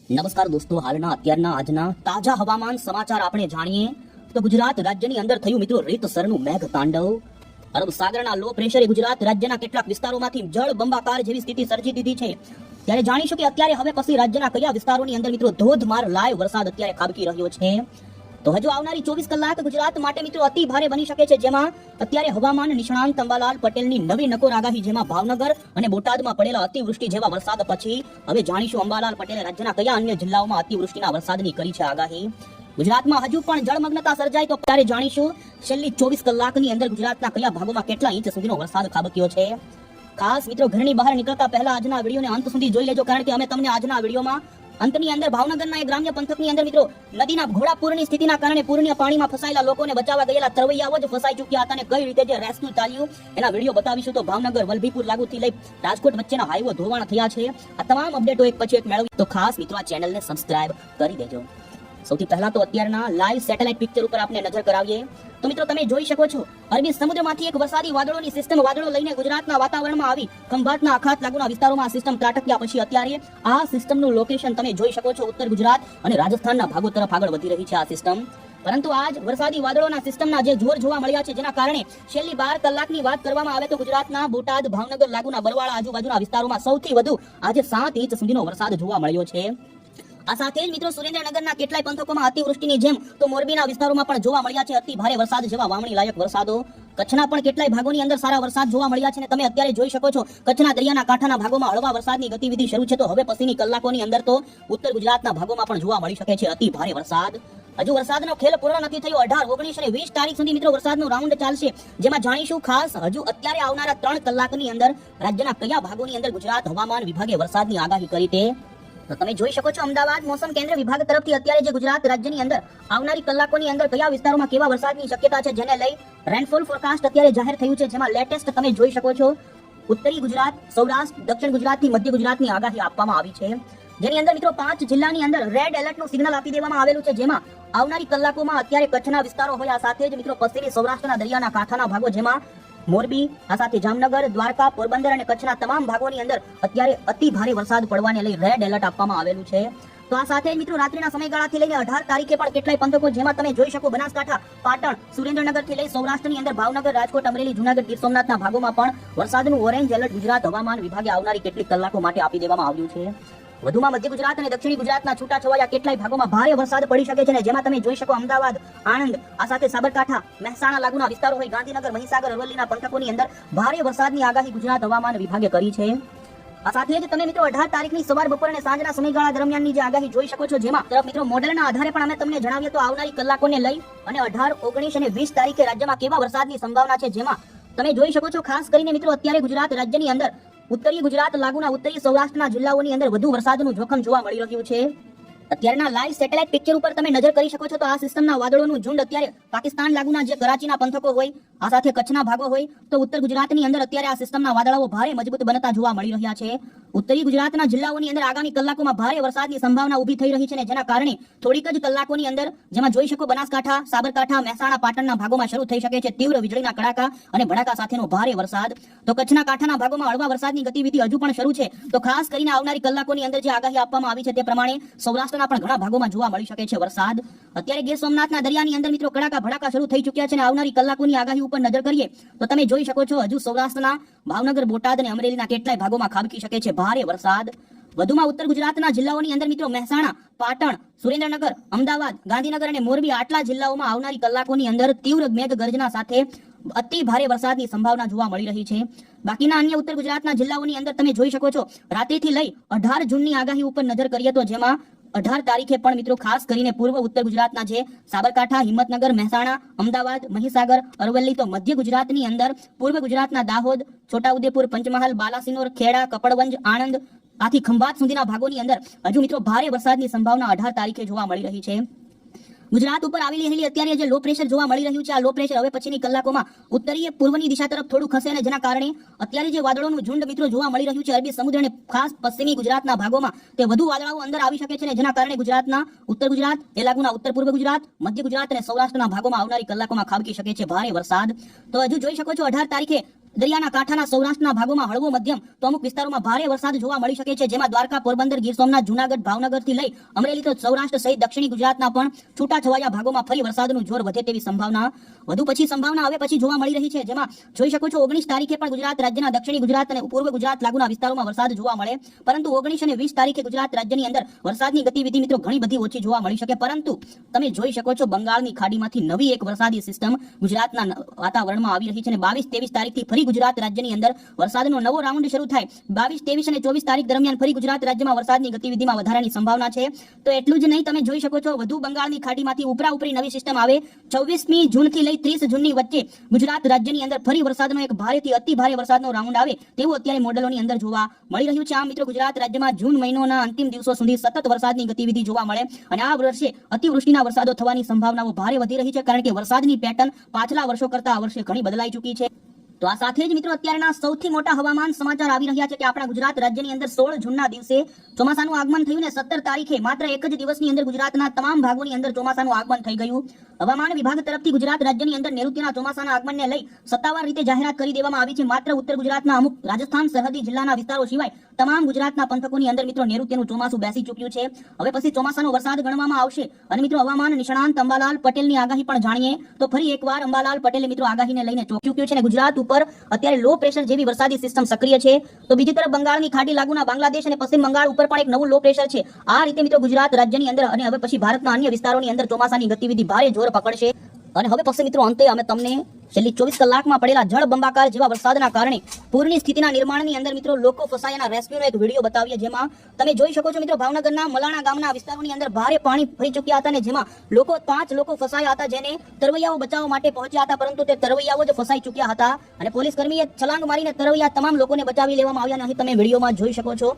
નમસ્કાર દોસ્તો, હાલના અત્યારના આજના તાજા હવામાન સમાચાર આપણે જાણીએ તો ગુજરાત રાજ્યની અંદર થયું મિત્રો રીતસરનું મેઘ તાંડવ. અરબ સાગરના લો પ્રેશરે ગુજરાત રાજ્યના કેટલાક વિસ્તારોમાંથી જળ બંબાકાર જેવી સ્થિતિ સર્જી દીધી છે. ત્યારે જાણીશું કે અત્યારે હવે પછી રાજ્યના કયા વિસ્તારોની અંદર મિત્રો ધોધમાર લાઈવ વરસાદ અત્યારે ખાબકી રહ્યો છે. તો હજુ આવનારી 24 કલાક ગુજરાત માટે મિત્રો અતિ ભારે બની શકે છે, જેમાં અત્યારે હવામાન નિષ્ણાંત અંબાલાલ પટેલની નવી નકોર આગાહી, જેમાં ભાવનગર અને બોટાદમાં પડેલા અતિવૃષ્ટિ જેવા વરસાદ પછી હવે જાણીશું અંબાલાલ પટેલે રાજ્યના કયા અન્ય જિલ્લાઓમાં અતિવૃષ્ટિના વરસાદની કરી છે આગાહી. ગુજરાતમાં હજુ પણ જળમગ્નતા સર્જાય તો ત્યારે જાણીશું છેલ્લી 24 કલાકની અંદર ગુજરાતના કયા ભાગોમાં કેટલા ઇંચ સુધીનો વરસાદ ખાબક્યો છે. ખાસ મિત્રો ઘરની બહાર નીકળતા પહેલા આજના વિડીયોને અંત સુધી જોઈ લેજો, કારણ કે અમે તમને આજના વિડીયોમાં અંતની અંદર ભાવનગરના એક ગ્રામ્ય પંથકની અંદર મિત્રો નદીના ઘોડાપૂરની સ્થિતિના કારણે પૂરના પાણીમાં ફસાયેલા લોકોને બચાવવા ગયેલા તરવૈયાઓ જ ફસાઈ ચૂક્યા હતા અને કઈ રીતે જે રેસ્ક્યુ ચાલ્યું એના વિડીયો બતાવીશું. તો ભાવનગર વલભીપુર લાગુથી લઈ રાજકોટ વચ્ચેના હાઈવે ધોવાણ થયા છે. આ તમામ અપડેટો એક પછી એક મેળવી તો ખાસ મિત્રો આ ચેનલને સબસ્ક્રાઇબ કરી દેજો. સૌથી પહેલા તો અત્યારના લાઈવ સેટેલાઇટ પિક્ચર ઉપર આપણે નજર કરાવીએ તો મિત્રો તમે જોઈ શકો છો અરબી સમુદ્રમાંથી એક વરસાદી વાદળોની સિસ્ટમ વાદળો લઈને ગુજરાતના વાતાવરણમાં આવી ખંભાતના અખાત લાગુના વિસ્તારોમાં આ સિસ્ટમ ત્રાટક્યા પછી અત્યારે આ સિસ્ટમનું લોકેશન તમે જોઈ શકો છો ઉત્તર ગુજરાત અને રાજસ્થાનના ભાગો તરફ આગળ વધી રહી છે આ સિસ્ટમ. પરંતુ આજ વરસાદી વાદળોના સિસ્ટમના જે જોર જોવા મળ્યા છે, જેના કારણે છેલ્લી 12 કલાકની વાત કરવામાં આવે તો ગુજરાતના બોટાદ, ભાવનગર લાગુના બરવાળા આજુબાજુના વિસ્તારોમાં સૌથી વધુ આજે 7 ઇંચ સુધીનો વરસાદ જોવા મળ્યો છે. આ સાથે જ મિત્રો સુરેન્દ્રનગરના કેટલાય પંથકોમાં અતિવૃષ્ટિની જેમ તો મોરબીના વિસ્તારોમાં પણ જોવા મળ્યા છે અતિ ભારે વરસાદ જેવા વાવણી લાયક વરસાદો. કચ્છના પણ કેટલાય ભાગોની અંદર સારા વરસાદ જોવા મળ્યા છે અને તમે અત્યારે જોઈ શકો છો કચ્છના દરિયાના કાંઠાના ભાગોમાં હળવા વરસાદની ગતિવિધિ શરૂ છે. તો હવે પછીની કલાકોની અંદર તો ઉત્તર ગુજરાતના ભાગોમાં પણ જોવા મળી શકે છે અતિ ભારે વરસાદ. હજુ વરસાદનો ખેલ પૂર્ણ નથી થયો. 18, 19 અને 20 તારીખ સુધી મિત્રો વરસાદનો રાઉન્ડ ચાલશે, જેમાં જાણીશું ખાસ હજુ અત્યારે આવનારા 3 કલાકની અંદર રાજ્યના કયા ભાગોની અંદર ગુજરાત હવામાન વિભાગે વરસાદની આગાહી કરી છે. તો તમે જોઈ શકો છો અમદાવાદ મોસમ કેન્દ્ર વિભાગ તરફથી અત્યારે જે ગુજરાત રાજ્યની અંદર આવનારી કલાકોની અંદર કયા વિસ્તારોમાં કેવા વરસાદની શક્યતા છે, જેને લઈ રેનફોલ ફોરકાસ્ટ અત્યારે જાહેર થયું છે, જેમાં લેટેસ્ટ તમે જોઈ શકો છો ઉત્તરી ગુજરાત, સૌરાષ્ટ્ર, દક્ષિણ ગુજરાતથી મધ્ય ગુજરાતની આગાહી આપવામાં આવી છે, જેની અંદર મિત્રો 5 જિલ્લાની અંદર રેડ એલર્ટનું સિગ્નલ આપી દેવામાં આવેલું છે, જેમાં આવનારી કલાકોમાં અત્યારે કચ્છના વિસ્તારો હોય, આ સાથે જ મિત્રો પશ્ચિમી સૌરાષ્ટ્રના દરિયાના કાંઠાના ભાગો, જેમાં મોરબી, આ સાથે જામનગર, દ્વારકા, પોરબંદર અને કચ્છના તમામ ભાગોની અંદર અત્યારે અતિ ભારે વરસાદ પડવાને લઈ રેડ એલર્ટ આપવામાં આવેલું છે. તો આ સાથે મિત્રો રાત્રિના સમયગાળાથી લઈને 18 તારીખે પણ કેટલાય પંથકો, જેમાં તમે જોઈ શકો બનાસકાંઠા, પાટણ, સુરેન્દ્રનગરથી લઈ સૌરાષ્ટ્રની અંદર ભાવનગર, રાજકોટ, અમરેલી, જૂનાગઢ, ગીર સોમનાથના ભાગોમાં પણ વરસાદનું ઓરેન્જ એલર્ટ ગુજરાત હવામાન વિભાગે આવનારી કેટલીક કલાકો માટે આપી દેવામાં આવ્યું છે. વધુમાં મધ્ય ગુજરાત અને દક્ષિણી ગુજરાતના છૂટાછવાયા કેટલાય ભાગોમાં ભારે વરસાદ પડી શકે છે, જેમાં તમે જોઈ શકો અમદાવાદ, આણંદ, આ સાથે સાબરકાંઠા, મહેસાણા લાગુના વિસ્તારો હોય, ગાંધીનગર, મહીસાગર, અરવલ્લીના પંથકોની અંદર ભારે વરસાદની આગાહી ગુજરાત હવામાન વિભાગે કરી છે. આ સાથે જ તમે મિત્રો 18 તારીખની સવાર, બપોર અને સાંજના સમયગાળા દરમિયાનની જે આગાહી જોઈ શકો છો, જેમાં તરફ મિત્રો મોડેલના આધારે પણ અમે તમને જણાવીએ તો આવનારી કલાકોને લઈ અને 18, 19 અને 20 તારીખે રાજ્યમાં કેવા વરસાદની સંભાવના છે, જેમાં તમે જોઈ શકો છો ખાસ કરીને મિત્રો અત્યારે ગુજરાત રાજ્યની અંદર ઉત્તરી ગુજરાત લાગુના ઉત્તરી સૌરાષ્ટ્રના જિલ્લાઓની અંદર વધુ વરસાદનું જોખમ જોવા મળી રહ્યું છે. અત્યારના લાઈવ સેટેલાઇટ પિક્ચર ઉપર તમે નજર કરી શકો છો તો આ સિસ્ટમના વાદળોનું ઝુંડ અત્યારે પાકિસ્તાન લાગુના જે કરાચીના પંથકો હોય, આ સાથે કચ્છના ભાગો હોય, તો ઉત્તર ગુજરાતની અંદર અત્યારે આ સિસ્ટમના વાદળાઓ ભારે મજબૂત બનતા જોવા મળી રહ્યા છે. ઉત્તરી ગુજરાતના જિલ્લાઓની અંદર આગામી કલાકોમાં ભારે વરસાદની સંભાવના ઊભી થઈ રહી છે, જેના કારણે થોડીક જ કલાકોની અંદર જેમાં જોઈ શકો બનાસકાંઠા, સાબરકાંઠા, મહેસાણા, પાટણના ભાગોમાં શરૂ થઈ શકે છે તીવ્ર વીજળીના કડાકા અને ભડાકા સાથેનો ભારે વરસાદ. તો કચ્છના કાંઠાના ભાગોમાં હળવા વરસાદની ગતિવિધિ હજુ પણ શરૂ છે. તો ખાસ કરીને આવનારી કલાકોની અંદર જે આગાહી આપવામાં આવી છે તે પ્રમાણે સૌરાષ્ટ્રના પણ ઘણા ભાગોમાં જોવા મળી શકે છે વરસાદ. અત્યારે ગીર સોમનાથના દરિયાની અંદર મિત્રો કડાકા ભડાકા શરૂ થઈ ચૂક્યા છે અને આવનારી કલાકોની આગાહી ઉપર નજર કરીએ તો તમે જોઈ શકો છો હજુ સૌરાષ્ટ્રના ભાવનગર, બોટાદ અને અમરેલીના કેટલાય ભાગોમાં ખાબકી શકે છે ભારે વરસાદ. વધુમાં ઉત્તર ગુજરાતના જિલ્લાઓની અંદર મિત્રો મહેસાણા, પાટણ, સુરેન્દ્રનગર, અમદાવાદ, ગાંધીનગર અને મોરબી આટલા જિલ્લાઓમાં આવનારી કલાકોની અંદર તીવ્ર મેઘ ગર્જના સાથે અતિ ભારે વરસાદની સંભાવના જોવા મળી રહી છે. બાકીના અન્ય ઉત્તર ગુજરાતના જિલ્લાઓની અંદર તમે જોઈ શકો છો રાત્રિથી લઈ 18 જૂનની આગાહી ઉપર નજર કરીએ તો જેમાં 18 તારીખે પણ મિત્રો ખાસ કરીને પૂર્વ ઉત્તર ગુજરાતના જે સાબરકાંઠા, હિંમતનગર, મહેસાણા, અમદાવાદ, મહીસાગર, અરવલ્લી, તો મધ્ય ગુજરાતની અંદર પૂર્વ ગુજરાતના દાહોદ, છોટાઉદેપુર, પંચમહાલ, બાલાસિનોર, ખેડા, કપડવંજ, આણંદ, આથી ખંભાત સુધીના ભાગોની અંદર હજુ મિત્રો ભારે વરસાદની સંભાવના 18 તારીખે જોવા મળી રહી છે. ગુજરાત ઉપર આવેલી રહેલી અત્યારે જે લો પ્રેશર જોવા મળી રહ્યું છે, આ લો પ્રેશર હવે પછીની કલાકોમાં ઉત્તરીય પૂર્વની દિશા તરફ થોડું ખસે અને જેના કારણે અત્યારે જે વાદળોનું ઝુંડ મિત્રો જોવા મળી રહ્યું છે અરબી સમુદ્ર અને ખાસ પશ્ચિમી ગુજરાતના ભાગોમાં, તે વધુ વાદળાઓ અંદર આવી શકે છે અને જેના કારણે ગુજરાતના ઉત્તર ગુજરાત, એ લાગુના ઉત્તર પૂર્વ ગુજરાત, મધ્ય ગુજરાત અને સૌરાષ્ટ્રના ભાગોમાં આવનારી કલાકોમાં ખાબકી શકે છે ભારે વરસાદ. તો હજુ જોઈ શકો છો 18 તારીખે દરિયાના કાંઠાના સૌરાષ્ટ્રના ભાગોમાં હળવો મધ્યમ તો અમુક વિસ્તારોમાં ભારે વરસાદ જોવા મળી શકે છે, જેમાં દ્વારકા, પોરબંદર, ગીર સોમનાથ, જૂનાગઢ, ભાવનગરથી લઈ અમરેલી તો સૌરાષ્ટ્ર સહિત દક્ષિણી ગુજરાતના પણ છૂટાછવાયા ભાગોમાં ફરી વરસાદનું જોર વધે તેવી સંભાવના હવે પછી જોવા મળી રહી છે, જેમાં જોઈ શકો છો 19 તારીખે પણ ગુજરાત રાજ્યના દક્ષિણી ગુજરાત અને પૂર્વ ગુજરાત લાગુના વિસ્તારોમાં વરસાદ જોવા મળે, પરંતુ 19 અને 20 તારીખે ગુજરાત રાજ્યની અંદર વરસાદની ગતિવિધિ મિત્રો ઘણી બધી ઓછી જોવા મળી શકે, પરંતુ તમે જોઈ શકો છો બંગાળની ખાડીમાંથી નવી એક વરસાદી સિસ્ટમ ગુજરાતના વાતાવરણમાં આવી રહી છે અને 22-23 તારીખથી ફરી ગુજરાત રાજ્યની અંદર વરસાદનો નવો રાઉન્ડ શરૂ થાય. 22, 23 અને 24 તારીખ દરમિયાન ફરી ગુજરાત રાજ્યમાં વરસાદની ગતિવિધિમાં વધારાની સંભાવના છે. તો એટલું જ નહીં, તમે જોઈ શકો છો વધુ બંગાળની ખાડીમાંથી ઉપરી નવી સિસ્ટમ આવે 24મી જૂનથી લઈ 30 જૂનની વચ્ચે ગુજરાત રાજ્યની અંદર ફરી વરસાદનો એક ભારેથી અતિ ભારે વરસાદનો રાઉન્ડ આવે તેવું અત્યારે મોડેલોની અંદર જોવા મળી રહ્યું છે. આમ મિત્રો ગુજરાત રાજ્યમાં જૂન મહિનાના અંતિમ દિવસો સુધી સતત વરસાદની ગતિવિધિ જોવા મળે અને આ વર્ષે અતિવૃષ્ટિના વરસાદો થવાની સંભાવનાઓ ભારે વધી રહી છે, કારણ કે વરસાદની પેટર્ન પાછલા વર્ષો કરતા આ વર્ષે ઘણી બદલાઈ ચૂકી છે. તો આ સાથે જ મિત્રો અત્યારના સૌથી મોટા હવામાન સમાચાર આવી રહ્યા છે કે આપણા ગુજરાત રાજ્યની અંદર 16 જૂનના દિવસે ચોમાસાનું આગમન થયું ને 17 તારીખે માત્ર એક જ દિવસની અંદર ગુજરાતના તમામ ભાગોની અંદર ચોમાસાનું આગમન થઈ ગયું. હવામાન વિભાગ તરફથી ગુજરાત રાજ્યની અંદર નૈઋત્યના ચોમાસાના આગમનને લઈ સત્તાવાર રીતે જાહેરાત કરી દેવામાં આવી છે. માત્ર ઉત્તર ગુજરાતના અમુક રાજસ્થાન સરહદી જિલ્લાના વિસ્તારો સિવાય તમામ ગુજરાતના પંથકોની અંદર મિત્રો નૈઋત્યનું ચોમાસું બેસી ચૂક્યું છે. હવે પછી ચોમાસાનો વરસાદ ગણવામાં આવશે અને મિત્રો હવામાન નિષ્ણાંત અંબાલાલ પટેલની આગાહી પણ જાણીએ તો ફરી એકવાર અંબાલાલ પટેલે મિત્રો આગાહીને લઈને ચોંક્યું છે અને ગુજરાત ઉપર અત્યારે લો પ્રેશર જેવી વરસાદી સિસ્ટમ સક્રિય છે. તો બીજી તરફ બંગાળની ખાડી લાગુના બાંગ્લાદેશ અને પશ્ચિમ બંગાળ ઉપર પણ એક નવું લો પ્રેશર છે. આ રીતે મિત્રો ગુજરાત રાજ્યની અંદર અને હવે પછી ભારતના અન્ય વિસ્તારોની અંદર ચોમાસાની ગતિવિધિ ભારે જોર પકડશે. અને હવે પછી મિત્રો અંતે અમે તમને છેલ્લી 24 કલાકમાં પડેલા જળ બંબાકાર જેવા વરસાદના કારણે પૂરની સ્થિતિના નિર્માણની અંદર મિત્રો લોકો ફસાયાના રેસ્ક્યુનો એક વિડીયો બતાવીએ, જેમાં તમે જોઈ શકો છો મિત્રો ભાવનગરના મલાણા ગામના વિસ્તારોની અંદર ભારે પાણી ભરી ચૂક્યા હતા અને જેમાં 5 લોકો ફસાયા હતા, જેને તરવૈયાઓ બચાવવા માટે પહોંચ્યા હતા, પરંતુ તે તરવૈયાઓ જ ફસાઈ ચૂક્યા હતા અને પોલીસ કર્મીએ છલાંગ મારીને તરવૈયા તમામ લોકોને બચાવી લેવામાં આવ્યા. અહીં તમે વિડીયોમાં જોઈ શકો છો.